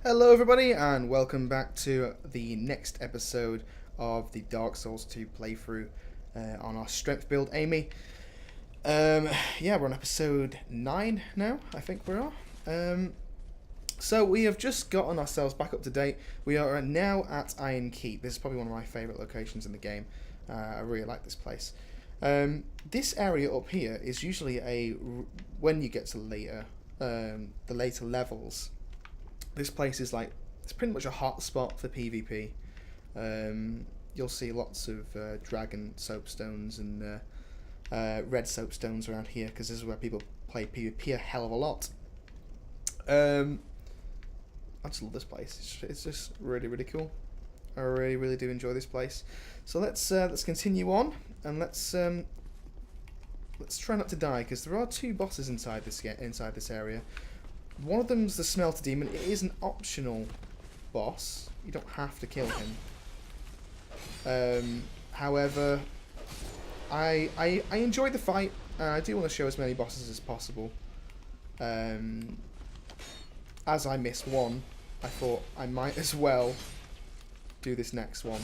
Hello everybody and welcome back to the next episode of the Dark Souls 2 playthrough on our strength build, Amy. Yeah, we're on episode 9 now, I think we are. So we have just gotten ourselves back up to date. We are now at Iron Keep. This is probably one of my favourite locations in the game. I really like this place. This area up here is usually when you get to the later levels, this place is it's pretty much a hot spot for PvP. You'll see lots of dragon soapstones and red soapstones around here because this is where people play PvP a hell of a lot. I just love this place. It's just really cool. I really do enjoy this place. So let's continue on and let's try not to die because there are two bosses inside this area. One of them's the Smelter Demon. It is an optional boss. You don't have to kill him. However, I enjoyed the fight. I do want to show as many bosses as possible. As I missed one, I thought I might as well do this next one.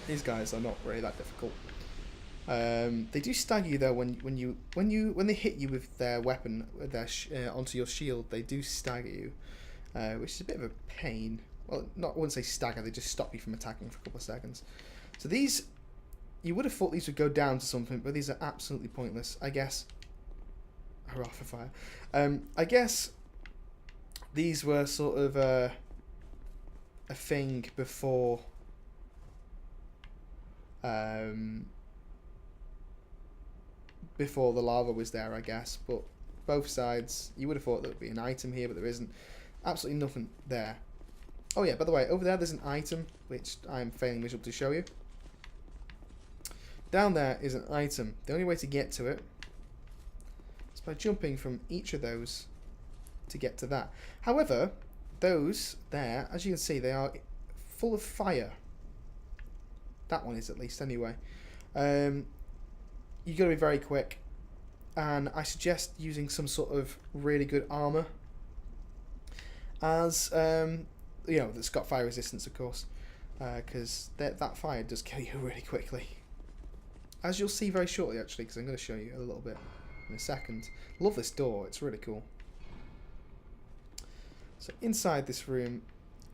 These guys are not really that difficult. They do stagger you though when they hit you with their weapon, onto your shield. They do stagger you, which is a bit of a pain. Well, I wouldn't say stagger. They just stop you from attacking for a couple of seconds. So these, you would have thought these would go down to something, but these are absolutely pointless. I guess. Hurrah for fire. I guess these were sort of a thing before. Before the lava was there, I guess, but both sides, you would have thought there would be an item here, but there isn't. Absolutely nothing there. Oh yeah, by the way, over there there's an item, which I'm failing miserably to show you. Down there is an item. The only way to get to it is by jumping from each of those to get to that. However, those there, as you can see, they are full of fire. That one is, at least, anyway. You've got to be very quick, and I suggest using some sort of really good armor, as you know, that's got fire resistance, of course, because that fire does kill you really quickly, as you'll see very shortly, actually, because I'm going to show you a little bit in a second. Love this door; it's really cool. So inside this room,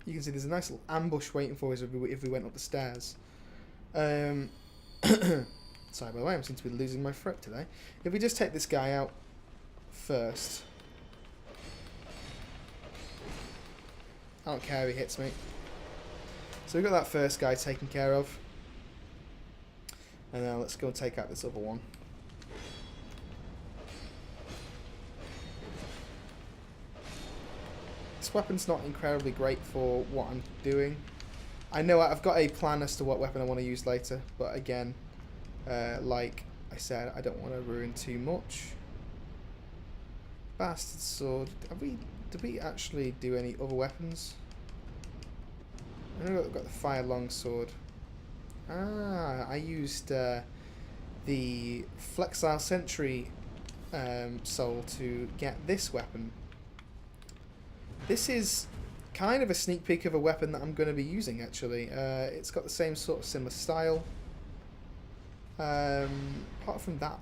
you can see there's a nice little ambush waiting for us if we went up the stairs. Sorry, by the way, I seem to be losing my throat today. If we just take this guy out first. I don't care if he hits me. So we've got that first guy taken care of. And now let's go and take out this other one. This weapon's not incredibly great for what I'm doing. I know I've got a plan as to what weapon I want to use later, but again, like I said, I don't want to ruin too much. Bastard sword. Did we actually do any other weapons? I know I've got the fire longsword. Ah, I used the flexile sentry soul to get this weapon. This is kind of a sneak peek of a weapon that I'm going to be using, actually. It's got the same sort of similar style. Apart from that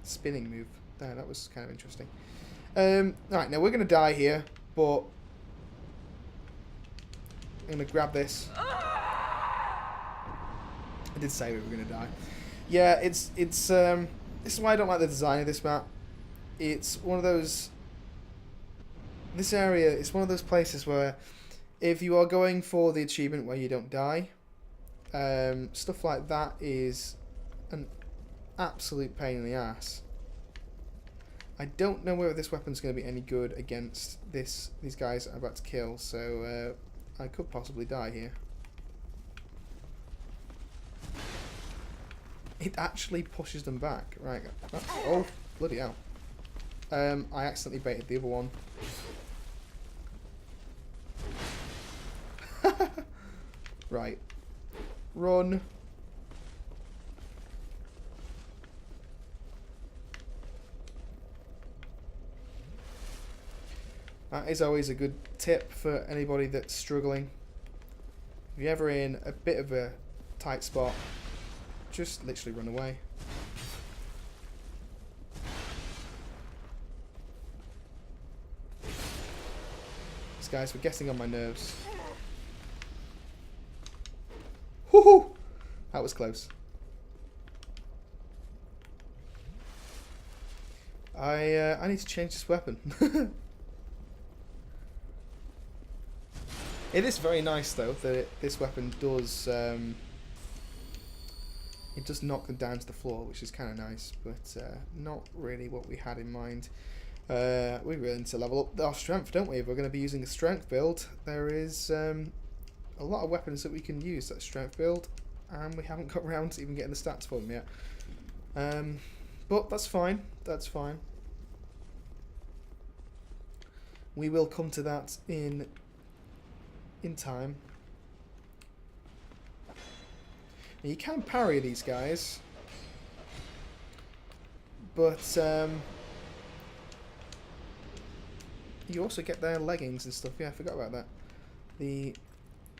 spinning move there, that was kind of interesting. Alright, now we're going to die here, but I'm going to grab this. I did say we were going to die. Yeah, this is why I don't like the design of this map. It's one of those. This area is one of those places where, if you are going for the achievement where you don't die, stuff like that is an absolute pain in the ass. I don't know whether this weapon's going to be any good against these guys I'm about to kill, so I could possibly die here. It actually pushes them back. Right. Oh, bloody hell. I accidentally baited the other one. Right. Run. That is always a good tip for anybody that's struggling. If you're ever in a bit of a tight spot, just literally run away. These guys were getting on my nerves. Woohoo! That was close. I need to change this weapon. It is very nice though that this weapon does it does knock them down to the floor, which is kind of nice, but not really what we had in mind. We really need to level up our strength, don't we? If we're going to be using a strength build, there is a lot of weapons that we can use that strength build, and we haven't got around to even getting the stats for them yet. But that's fine. That's fine. We will come to that in time. Now you can parry these guys, but you also get their leggings and stuff. Yeah, I forgot about that.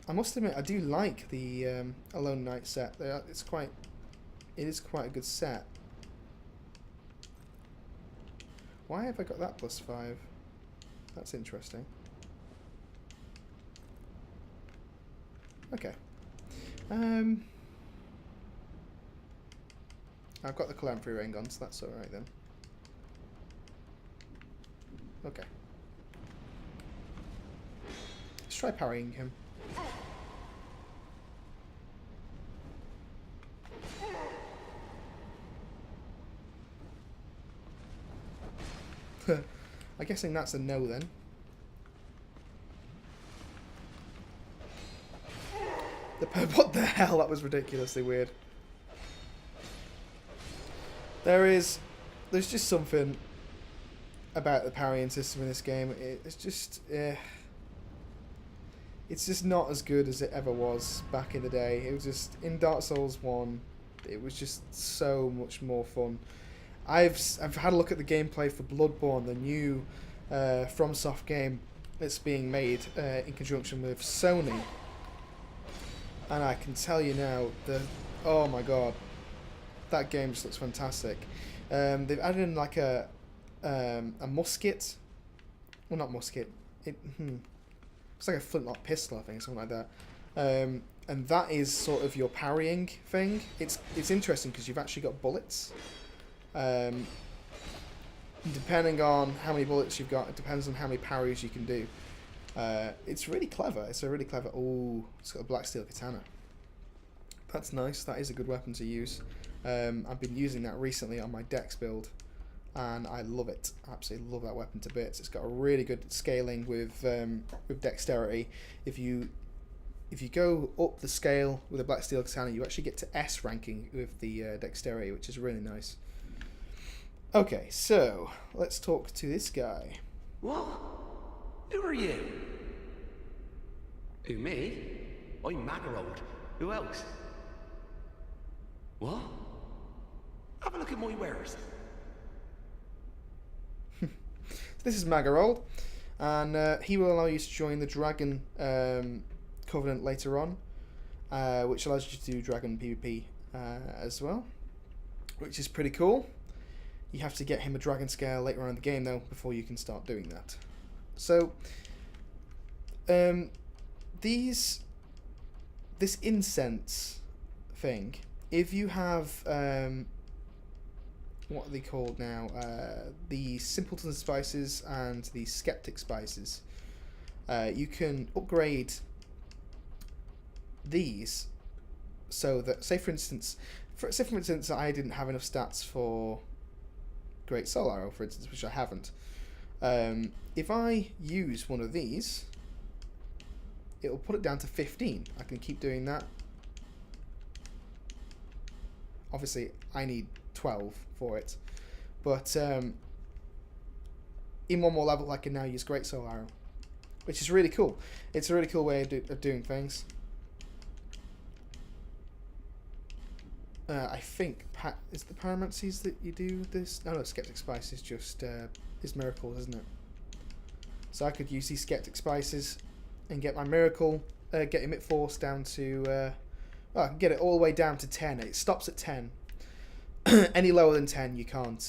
I must admit, I do like the Alone Knight set. It is quite a good set. Why have I got that +5? That's interesting. Okay. I've got the Calamity Ring on, so that's alright then. Okay. Let's try parrying him. I'm guessing that's a no then. What the hell? That was ridiculously weird. There's just something about the parrying system in this game. It's just not as good as it ever was back in the day. It was just in Dark Souls 1. It was just so much more fun. I've had a look at the gameplay for Bloodborne, the new FromSoft game that's being made in conjunction with Sony, and I can tell you now oh my god, that game just looks fantastic. They've added in like a musket, well not musket, it's like a flintlock pistol, I think, something like that. And that is sort of your parrying thing. It's interesting because you've actually got bullets. Depending on how many bullets you've got, it depends on how many parries you can do. It's really clever. It's a really clever. Oh, it's got a black steel katana. That's nice. That is a good weapon to use. I've been using that recently on my Dex build, and I love it. I absolutely love that weapon to bits. It's got a really good scaling with dexterity. If you go up the scale with a black steel katana, you actually get to S ranking with the dexterity, which is really nice. Okay, so let's talk to this guy. What? Who are you? Who, me? I'm Magarold. Who else? What? Have a look at my wares. This is Magarold, and he will allow you to join the Dragon Covenant later on, which allows you to do Dragon PvP as well, which is pretty cool. You have to get him a dragon scale later on in the game, though, before you can start doing that. So, this incense thing, if you have, what are they called now? The Simpleton Spices and the Skeptic Spices. You can upgrade these so that, say for instance, I didn't have enough stats for Great Soul Arrow, for instance, which I haven't. If I use one of these, it'll put it down to 15. I can keep doing that. Obviously, I need 12 for it. But in one more level, I can now use Great Soul Arrow, which is really cool. It's a really cool way of doing things. I think is the Pyromancies that you do this. No, Skeptic Spice is just is Miracles, isn't it? So I could use these Skeptic Spices and get my Miracle, get Emit Force down to, well, I can get it all the way down to 10. It stops at 10. Any lower than 10, you can't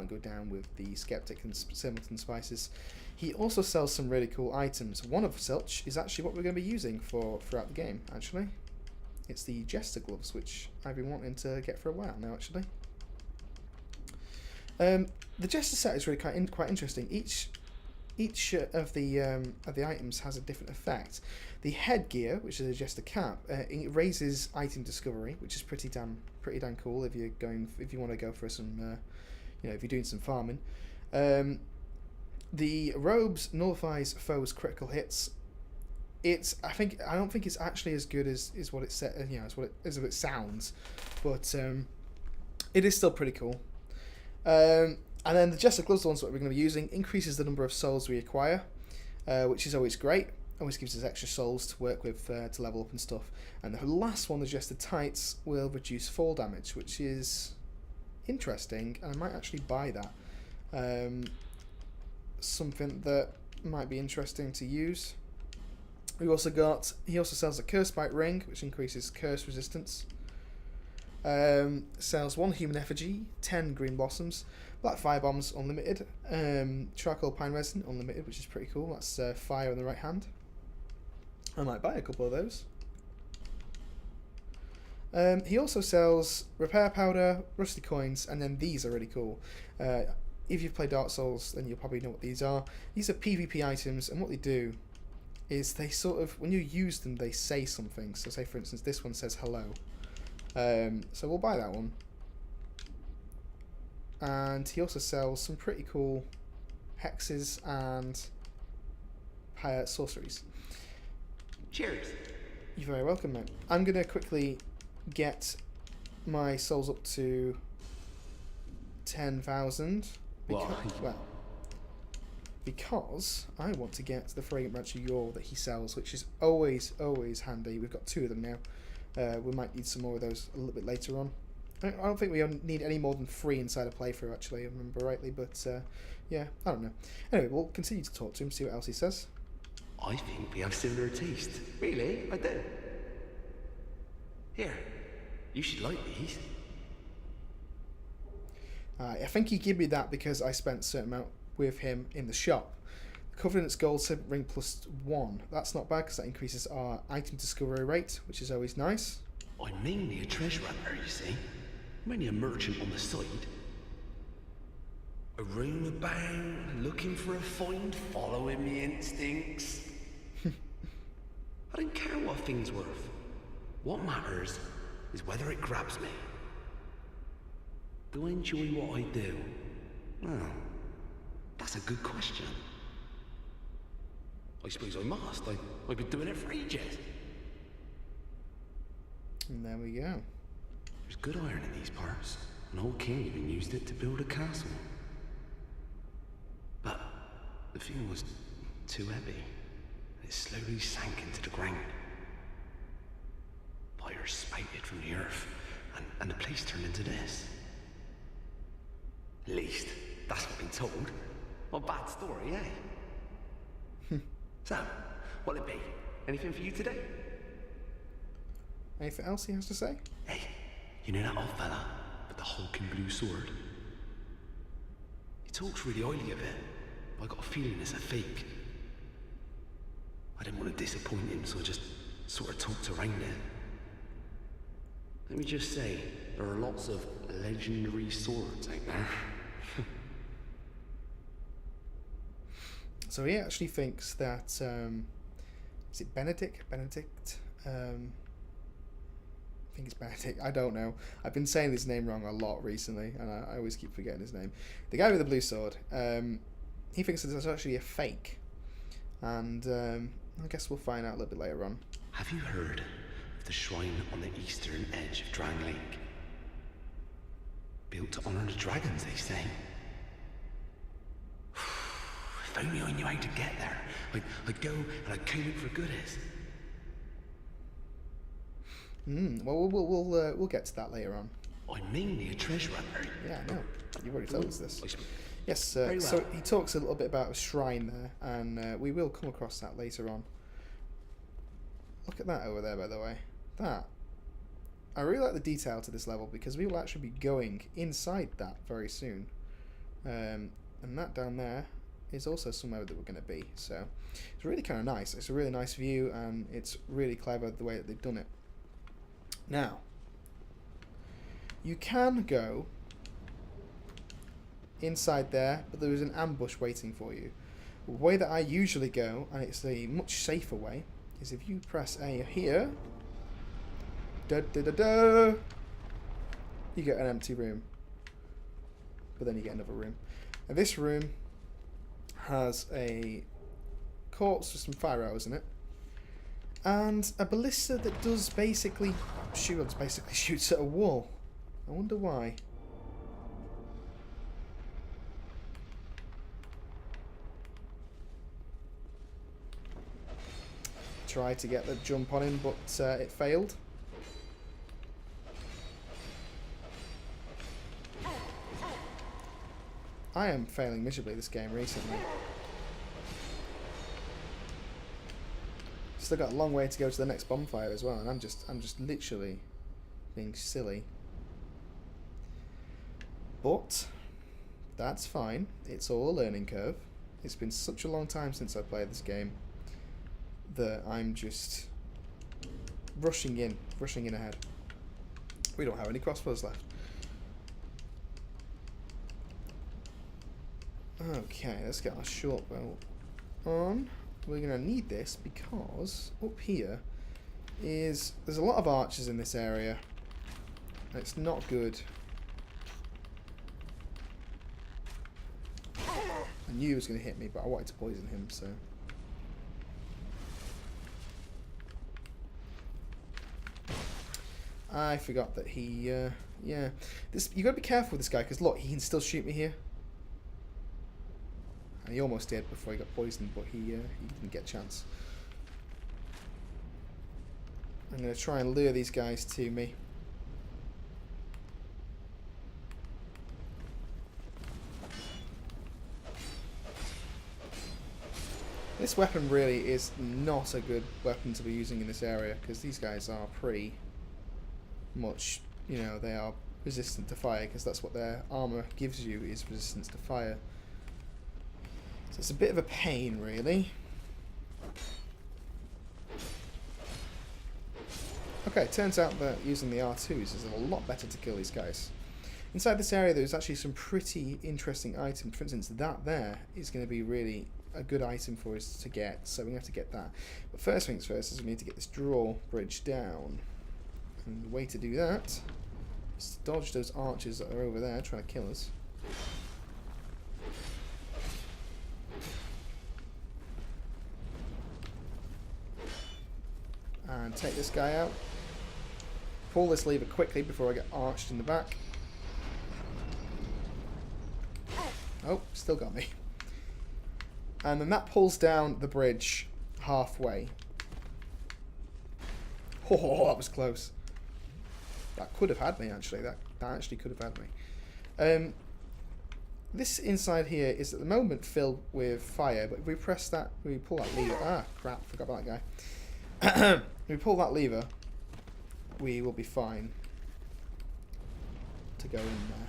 go down with the Skeptic and Smelter Spices. He also sells some really cool items. One of such is actually what we're going to be using throughout the game, actually. It's the Jester Gloves, which I've been wanting to get for a while now, actually. The Jester set is really quite interesting. Each of the items has a different effect. The headgear, which is a Jester cap, it raises item discovery, which is pretty damn cool if you want to go for some, if you're doing some farming. The robes nullifies foes' critical hits. I don't think it's actually as good as what it said, as what it sounds, but it is still pretty cool. And then the Jester Gloves, the ones that we're going to be using, increases the number of souls we acquire, which is always great. Always gives us extra souls to work with to level up and stuff. And the last one, the Jester Tights, will reduce fall damage, which is interesting, and I might actually buy that. Something that might be interesting to use. He also sells a Curse Bite Ring, which increases curse resistance. Sells 1 human effigy, 10 green blossoms, black fire bombs unlimited, charcoal pine resin unlimited, which is pretty cool. That's fire on the right hand. I might buy a couple of those. He also sells repair powder, rusty coins, and then these are really cool. If you've played Dark Souls, then you'll probably know what these are. These are PvP items, and what they do is they sort of, when you use them, they say something. So say, for instance, this one says hello. So we'll buy that one. And he also sells some pretty cool hexes and sorceries. Cheers. You're very welcome, mate. I'm going to quickly get my souls up to 10,000. Because I want to get the Fragrant Branch of Yore that he sells, which is always handy. We've got 2 of them now. We might need some more of those a little bit later on. I don't think we need any more than 3 inside a playthrough, actually, if I remember rightly, but yeah, I don't know. Anyway, we'll continue to talk to him, see what else he says. I think we have similar taste. Really? I do. Here, you should like these. I think he gave me that because I spent a certain amount with him in the shop. Covenant's Gold Serpent Ring +1. That's not bad because that increases our item discovery rate, which is always nice. I'm mainly a treasure hunter, you see. I'm only a merchant on the side. I roam about, looking for a find, following me instincts. I don't care what a thing's worth. What matters is whether it grabs me. Do I enjoy what I do? Well, that's a good question. I suppose I must. I've been doing it for ages. And there we go. There's good iron in these parts. An old king even used it to build a castle. But the thing was too heavy. It slowly sank into the ground. Fire spouted from the earth, and the place turned into this. At least, that's what I've been told. Not a bad story, eh? So, what'll it be? Anything for you today? Anything else he has to say? Hey, you know that old fella with the hulking blue sword? He talks really highly of it, but I got a feeling it's a fake. I didn't want to disappoint him, so I just sort of talked around it. Let me just say, there are lots of legendary swords out there. So he actually thinks that, is it Benedict? I think it's Benedict. I don't know. I've been saying his name wrong a lot recently, and I always keep forgetting his name. The guy with the blue sword, he thinks that it's actually a fake. And I guess we'll find out a little bit later on. Have you heard of the shrine on the eastern edge of Drang Lake? Built to honor the dragons, they say. If only I knew how to get there. I'd go and I'd comb it for goodies. Well, we'll get to that later on. I'm mainly a treasure hunter. Yeah, I know. You've already told us this. Yes, Very well. so he talks a little bit about a shrine there, and we will come across that later on. Look at that over there, by the way. That. I really like the detail to this level because we will actually be going inside that very soon. And that down there is also somewhere that we're going to be. So it's really kind of nice. It's a really nice view, and it's really clever the way that they've done it. Now, you can go inside there, but there is an ambush waiting for you. The way that I usually go, and it's a much safer way, is if you press A here, da da da da, you get an empty room. But then you get another room. And this room has a corpse with some fire arrows in it, and a ballista that does basically shoots at a wall. I wonder why. Tried to get the jump on him, but it failed. I am failing miserably this game recently. Still got a long way to go to the next bonfire as well, and I'm just literally being silly. But that's fine. It's all a learning curve. It's been such a long time since I played this game that I'm just rushing in ahead. We don't have any crossbows left. Okay, let's get our short bow on. We're going to need this because up here there's a lot of archers in this area. And it's not good. I knew he was going to hit me, but I wanted to poison him, so. I forgot that he, yeah. You got to be careful with this guy, because look, he can still shoot me here. And he almost did before he got poisoned, but he didn't get a chance. I'm going to try and lure these guys to me. This weapon really is not a good weapon to be using in this area, because these guys are pretty much, you know, they are resistant to fire, because that's what their armor gives you, is resistance to fire. So it's a bit of a pain, really. Okay, turns out that using the R2s is a lot better to kill these guys. Inside this area there's actually some pretty interesting items. For instance, that there is going to be really a good item for us to get, so we have to get that. But first things first is we need to get this drawbridge down. And the way to do that is to dodge those archers that are over there trying to kill us. And take this guy out. Pull this lever quickly before I get arched in the back. Oh, still got me. And then that pulls down the bridge halfway. Oh, that was close. That could have had me, actually. That actually could have had me. This inside here is at the moment filled with fire, but if we press that, we pull that lever. Ah, crap, forgot about that guy. If we pull that lever, we will be fine to go in there.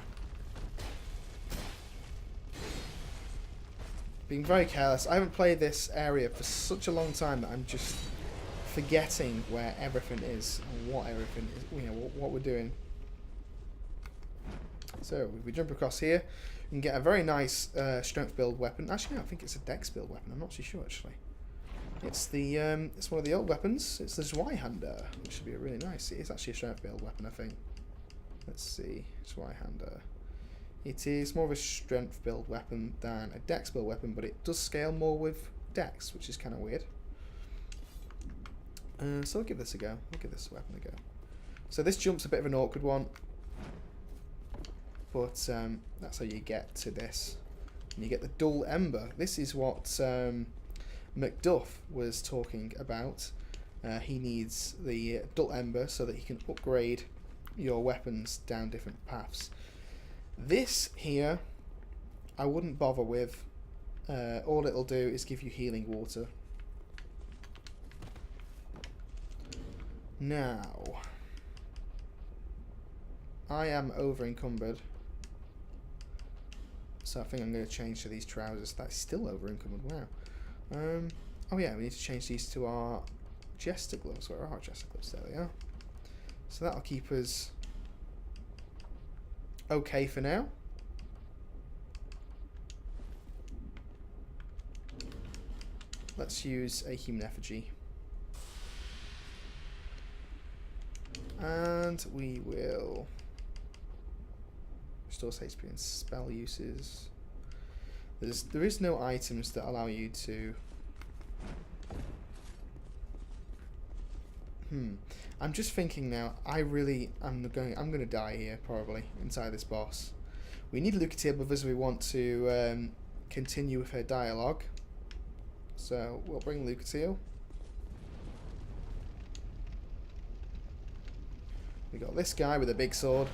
Being very careless. I haven't played this area for such a long time that I'm just forgetting where everything is and what everything is, you know, what we're doing. So if we jump across here, we can get a very nice strength build weapon. Actually, no, I think it's a dex build weapon. I'm not too sure actually. It's the it's one of the old weapons. It's the Zweihander, which should be a really nice. It's actually a strength build weapon, I think. Let's see, Zweihander. It is more of a strength build weapon than a dex build weapon, but it does scale more with dex, which is kind of weird. So I'll give this a go. I'll give this weapon a go. So this jump's a bit of an awkward one, but that's how you get to this. And you get the dull ember. This is what Macduff was talking about. He needs the dull ember so that he can upgrade your weapons down different paths. This here I wouldn't bother with. All it'll do is give you healing water. Now, I am over encumbered, so I think I'm going to change to these trousers. That's still over encumbered. Wow. Oh yeah, we need to change these to our jester gloves. Where are our jester gloves? There they are. So that'll keep us okay for now. Let's use a human effigy. And we will restore HP and spell uses. There is no items that allow you to. I'm just thinking now. I'm going to die here probably inside this boss. We need Lucatier with us. We want to continue with her dialogue. So we'll bring Lucatier. We got this guy with a big sword,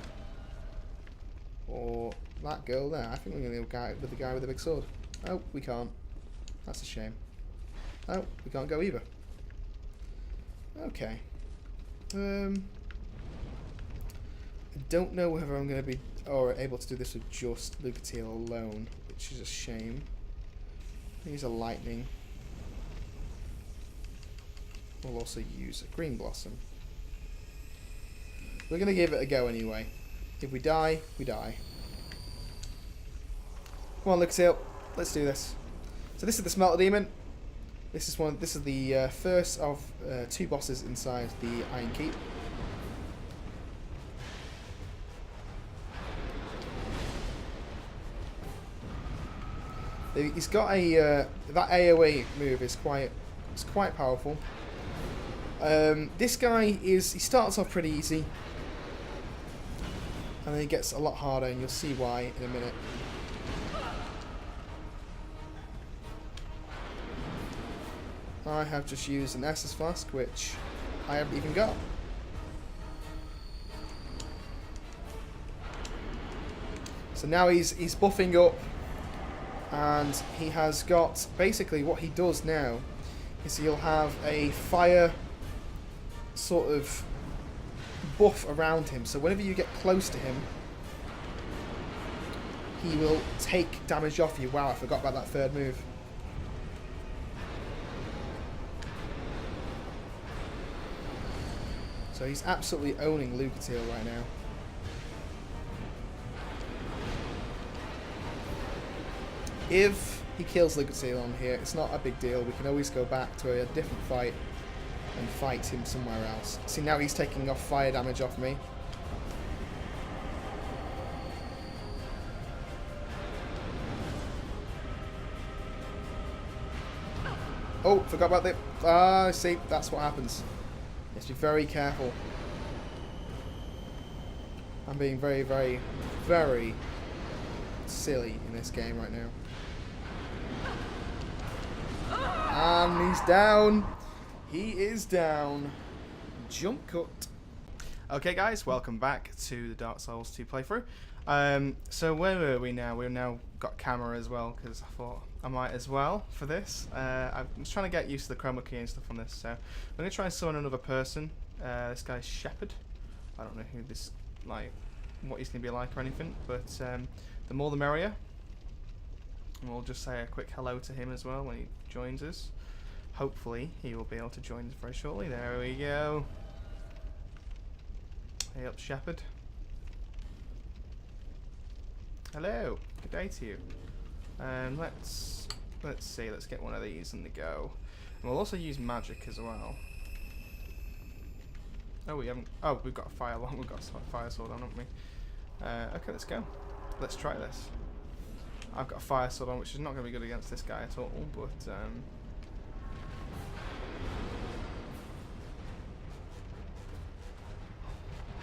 or that girl there. I think we're going to go with the guy with the big sword. Oh, we can't. That's a shame. Oh, we can't go either. Okay. I don't know whether I'm going to be able to do this with just Lucatier alone, which is a shame. Use a lightning. We'll also use a green blossom. We're going to give it a go anyway. If we die, we die. Come on, Lucatier. Let's do this. So this is the Smelter Demon. This is the first of 2 bosses inside the Iron Keep. He's got a that AOE move is quite powerful. This guy he starts off pretty easy, and then he gets a lot harder, and you'll see why in a minute. I have just used an Estus Flask, which I haven't even got. So now he's buffing up, and he has got, basically what he does now is he'll have a fire sort of buff around him. So whenever you get close to him, he will take damage off you. Wow, I forgot about that third move. So he's absolutely owning Lucatier right now. If he kills Lucatier on here, it's not a big deal. We can always go back to a different fight and fight him somewhere else. See, now he's taking off fire damage off me. Oh, forgot about the... Ah, see, that's what happens. You have to be very careful. I'm being very, very, very silly in this game right now. And he's down. He is down. Jump cut. Okay, guys, welcome back to the Dark Souls 2 playthrough. So where were we now? We've now got camera as well, because I thought I might as well for this. I'm just trying to get used to the chroma key and stuff on this, so I'm going to try and summon another person. This guy's Shepherd. I don't know who this, like, what he's going to be like or anything, but the more the merrier. And we'll just say a quick hello to him as well when he joins us. Hopefully he will be able to join us very shortly. There we go. Hey up, Shepherd. Hello. Good day to you. Let's see. Let's get one of these in the go. And we'll also use magic as well. Oh, we haven't. Oh, we've got a fire one. We've got a fire sword on, haven't we? Okay, let's go. Let's try this. I've got a fire sword on, which is not going to be good against this guy at all, but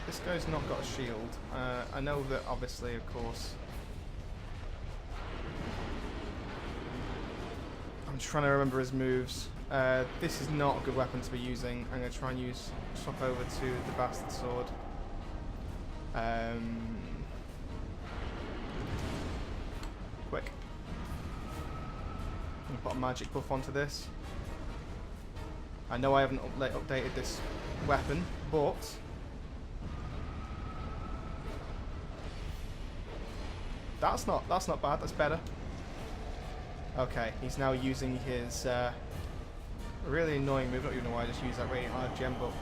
this guy's not got a shield. I know that, obviously, of course. I'm trying to remember his moves. This is not a good weapon to be using. I'm going to try and swap over to the Bastard Sword. Quick. I'm gonna put a magic buff onto this. I know I haven't updated this weapon, but that's not bad. That's better. Okay, he's now using his really annoying move. Not even know why I just used that radiant life gem, but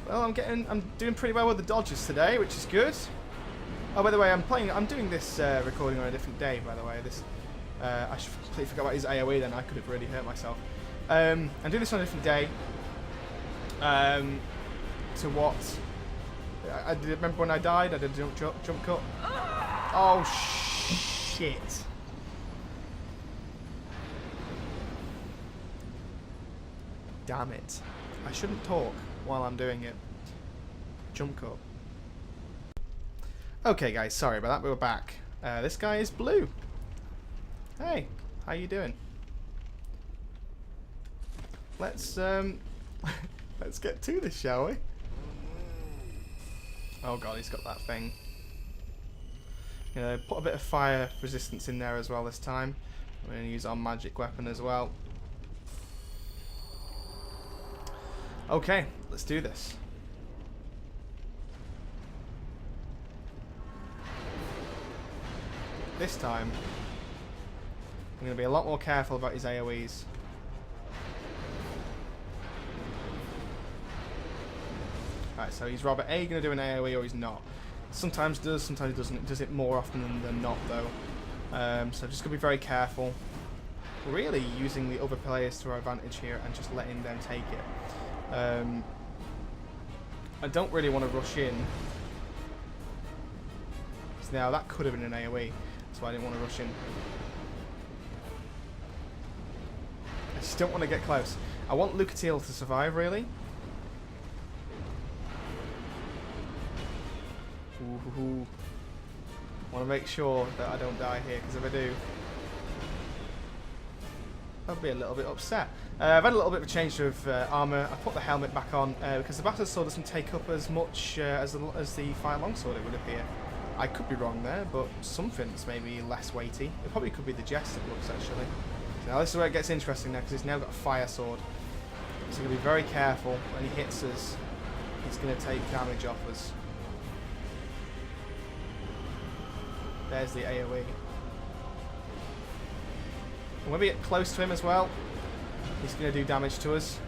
well, I'm doing pretty well with the dodges today, which is good. Oh, by the way, I'm doing this recording on a different day, by the way. This, I should completely forgot about his AoE then, I could have really hurt myself. I'm doing this on a different day. To what? I remember when I died, I did a jump cut. Oh, shit. Damn it. I shouldn't talk while I'm doing it. Jump cut. Okay guys, sorry about that, we were back. This guy is blue. Hey, how you doing? Let's let's get to this, shall we? Oh god, he's got that thing. Put a bit of fire resistance in there as well this time. We're going to use our magic weapon as well. Okay, let's do this. This time, I'm going to be a lot more careful about his AoEs. Alright, so he's Robert A going to do an AoE or he's not. Sometimes does, sometimes doesn't. It does it more often than not though. So just going to be very careful. Really using the other players to our advantage here and just letting them take it. I don't really want to rush in. So now that could have been an AoE. That's why I didn't want to rush in. I just don't want to get close. I want Lucatiel to survive, really. Ooh. I want to make sure that I don't die here, because if I do, I'll be a little bit upset. I've had a little bit of a change of armour. I put the helmet back on because the Battle Sword doesn't take up as much as the Fire Longsword, it would appear. I could be wrong there, but something's maybe less weighty. It probably could be the Jester looks, actually. Now this is where it gets interesting now, because he's now got a Fire Sword. So we're going to be very careful when he hits us. He's going to take damage off us. There's the AoE. And when we get close to him as well, he's going to do damage to us.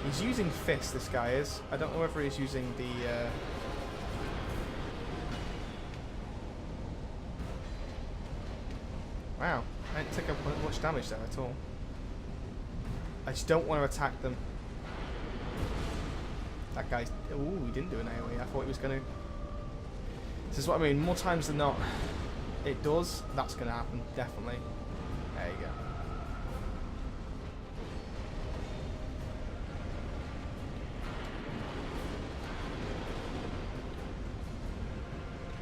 He's using Fist, this guy is. I don't know whether he's using the... Wow, I didn't take up much damage there at all. I just don't want to attack them. That guy's... Ooh, he didn't do an AoE. I thought he was going to... This is what I mean. More times than not, it does. That's going to happen, definitely. There you go.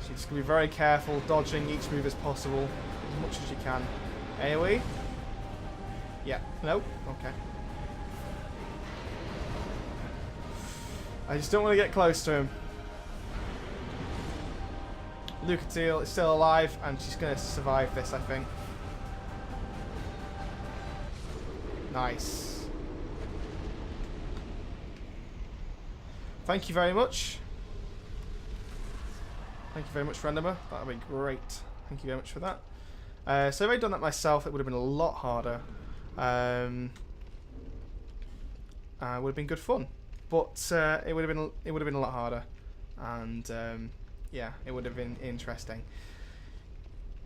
So you're just going to be very careful, dodging each move as possible, as much as you can. AoE? Yeah. Nope. Okay. I just don't want to get close to him. Lucatiel is still alive, and she's going to survive this, I think. Nice. Thank you very much. Thank you very much, Randomer. That would be great. Thank you very much for that. So if I'd done that myself, it would have been a lot harder. It would have been good fun, but it would have been a lot harder, and yeah, it would have been interesting.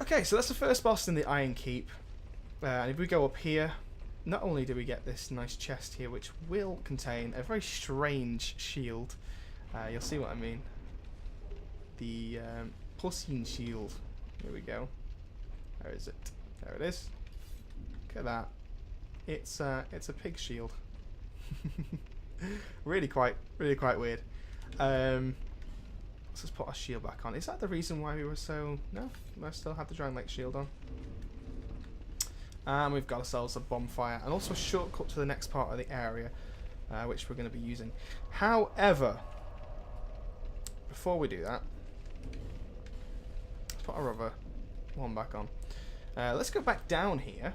Okay, so that's the first boss in the Iron Keep. And if we go up here, not only do we get this nice chest here, which will contain a very strange shield. You'll see what I mean. The Porcine Shield. Here we go. Where is it? There it is. Look at that. It's a pig shield. really quite weird. Let's just put our shield back on. Is that the reason why we were so... No? I still have the Dragon Lake shield on. And we've got ourselves a bonfire. And also a shortcut to the next part of the area. which we're going to be using. However, before we do that, let's put our other one back on. Let's go back down here.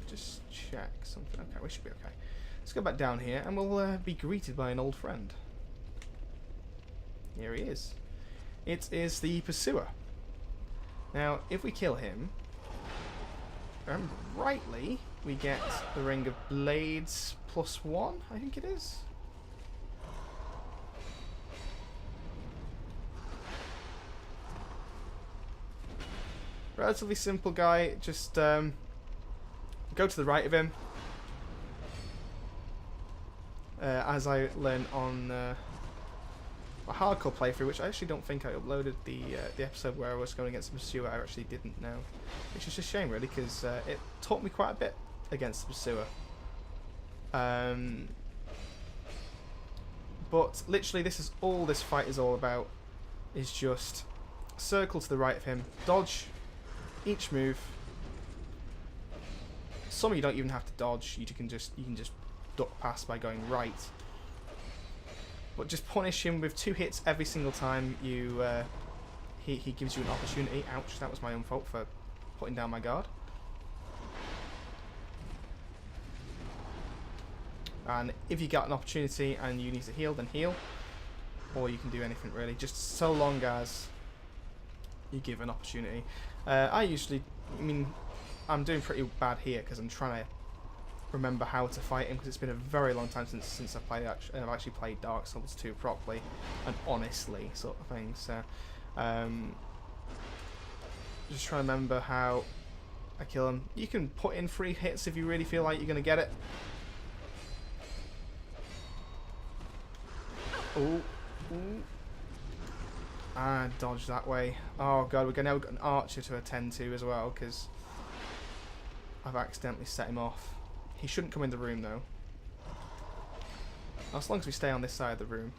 Just check something. Okay, we should be okay. Let's go back down here and we'll be greeted by an old friend. Here he is. It is the Pursuer. Now, if we kill him, if I remember rightly, we get the Ring of Blades +1, I think it is. Relatively simple guy, just go to the right of him. As I learned on a hardcore playthrough, which I actually don't think I uploaded the episode where I was going against the Pursuer. I actually didn't know, which is a shame really, because it taught me quite a bit against the Pursuer. But literally, this is all this fight is all about. Is just circle to the right of him, dodge each move. Some you don't even have to dodge. You can just duck past by going right. But just punish him with 2 hits every single time you he gives you an opportunity. Ouch, that was my own fault for putting down my guard. And if you get an opportunity and you need to heal, then heal. Or you can do anything really, just so long as you give an opportunity. I mean, I'm doing pretty bad here because I'm trying to remember how to fight him, because it's been a very long time since I've actually played Dark Souls 2 properly and honestly, sort of thing. So, just trying to remember how I kill him. You can put in 3 hits if you really feel like you're going to get it. Ooh. Ooh. Ah, dodge that way. Oh god, we're now got an archer to attend to as well, because I've accidentally set him off. He shouldn't come in the room though. As long as we stay on this side of the room,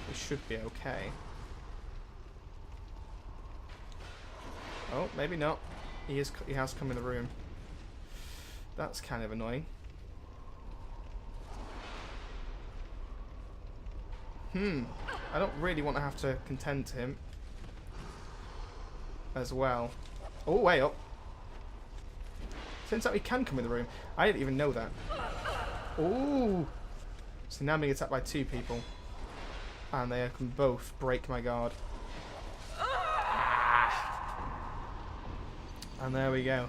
we should be okay. Oh, maybe not. He has come in the room. That's kind of annoying. I don't really want to have to contend to him as well. Oh, way up. Turns out he can come in the room. I didn't even know that. Ooh. So now I'm being attacked by 2 people. And they can both break my guard. And there we go.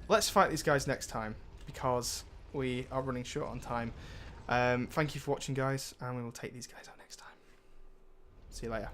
Let's fight these guys next time, because we are running short on time. Thank you for watching, guys, and we will take these guys out next time. See you later.